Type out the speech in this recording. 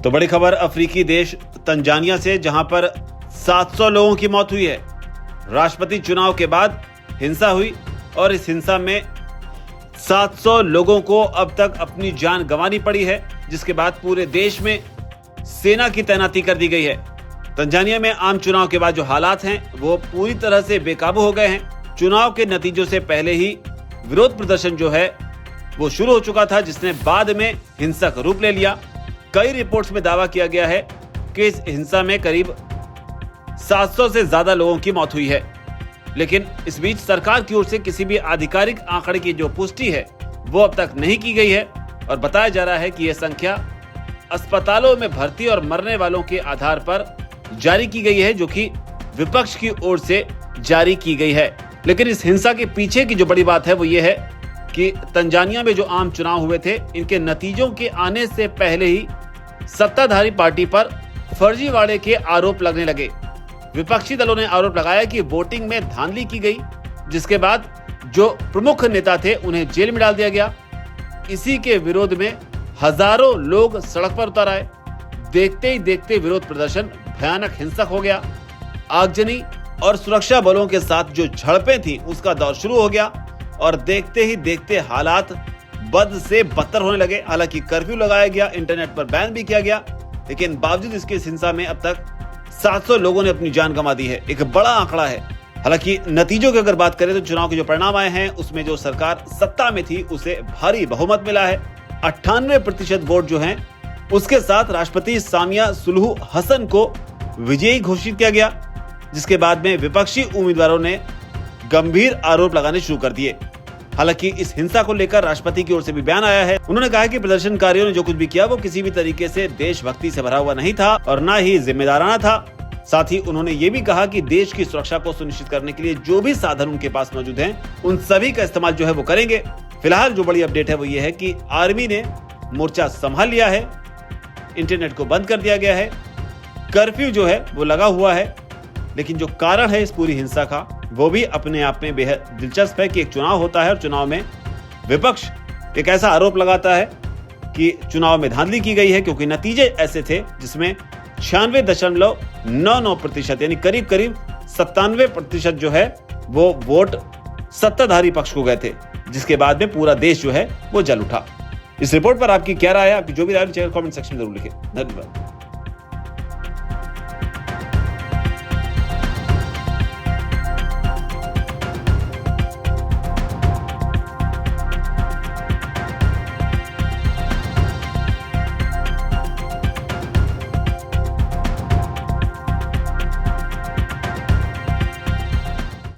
तो बड़ी खबर अफ्रीकी देश तंजानिया से, जहां पर 700 लोगों की मौत हुई है। राष्ट्रपति चुनाव के बाद हिंसा हुई और इस हिंसा में 700 लोगों को अब तक अपनी जान गंवानी पड़ी है, जिसके बाद पूरे देश में सेना की तैनाती कर दी गई है। तंजानिया में आम चुनाव के बाद जो हालात हैं वो पूरी तरह से बेकाबू हो गए हैं। चुनाव के नतीजों से पहले ही विरोध प्रदर्शन जो है वो शुरू हो चुका था, जिसने बाद में हिंसक रूप ले लिया। कई रिपोर्ट्स में दावा किया गया है कि इस हिंसा में करीब 700 से ज्यादा लोगों की मौत हुई है, लेकिन इस बीच सरकार की ओर से किसी भी आधिकारिक आंकड़े की जो पुष्टि है वो अब तक नहीं की गई है और बताया जा रहा है कि यह संख्या अस्पतालों में भर्ती और मरने वालों के आधार पर जारी की गई है, जो कि विपक्ष की ओर से जारी की गई है। लेकिन इस हिंसा के पीछे की जो बड़ी बात है वो ये है कि तंजानिया में जो आम चुनाव हुए थे, इनके नतीजों के आने से पहले ही सत्ताधारी पार्टी पर फर्जीवाड़े के आरोप लगने लगे। विपक्षी दलों ने आरोप लगाया कि वोटिंग में धांधली की गई, जिसके बाद जो प्रमुख नेता थे उन्हें जेल में डाल दिया गया। इसी के विरोध में हजारों लोग सड़क पर उतर आए। देखते ही देखते विरोध प्रदर्शन भयानक हिंसक हो गया। आगजनी और सुरक्षा बलों के साथ जो झड़पें थी उसका दौर शुरू हो गया और देखते ही देखते हालात बद से बदतर होने लगे। हालांकि कर्फ्यू लगाया गया, इंटरनेट पर बैन भी किया गया, लेकिन बावजूद इसके इस हिंसा में अब तक 700 लोगों ने अपनी जान गंवा दी है। एक बड़ा आंकड़ा है। हालांकि नतीजों की अगर बात करें तो चुनाव के जो परिणाम आए हैं उसमें जो सरकार सत्ता में थी उसे भारी बहुमत मिला है। 98% वोट जो हैं उसके साथ राष्ट्रपति सामिया सुलुहु हसन को विजयी घोषित किया गया, जिसके बाद में विपक्षी उम्मीदवारों ने गंभीर आरोप लगाने शुरू कर दिए। हालांकि इस हिंसा को लेकर राष्ट्रपति की ओर से भी बयान आया है। उन्होंने कहा कि प्रदर्शनकारियों ने जो कुछ भी किया वो किसी भी तरीके से देशभक्ति से भरा हुआ नहीं था और न ही जिम्मेदाराना था। साथ ही उन्होंने ये भी कहा कि देश की सुरक्षा को सुनिश्चित करने के लिए जो भी साधन उनके पास मौजूद हैं उन सभी का इस्तेमाल जो है वो करेंगे। फिलहाल जो बड़ी अपडेट है वो ये है कि आर्मी ने मोर्चा संभाल लिया है, इंटरनेट को बंद कर दिया गया है, कर्फ्यू जो है वो लगा हुआ है। लेकिन जो कारण है इस पूरी हिंसा का वो भी अपने आप में बेहद दिलचस्प है कि एक चुनाव होता है और चुनाव में विपक्ष एक ऐसा आरोप लगाता है कि चुनाव में धांधली की गई है, क्योंकि नतीजे ऐसे थे जिसमें 96.99% यानी करीब करीब 97% जो है वो वोट सत्ताधारी पक्ष को गए थे, जिसके बाद में पूरा देश जो है वो जल उठा। इस रिपोर्ट पर आपकी क्या राय है? आपकी जो भी राय है कमेंट सेक्शन में जरूर लिखें। धन्यवाद।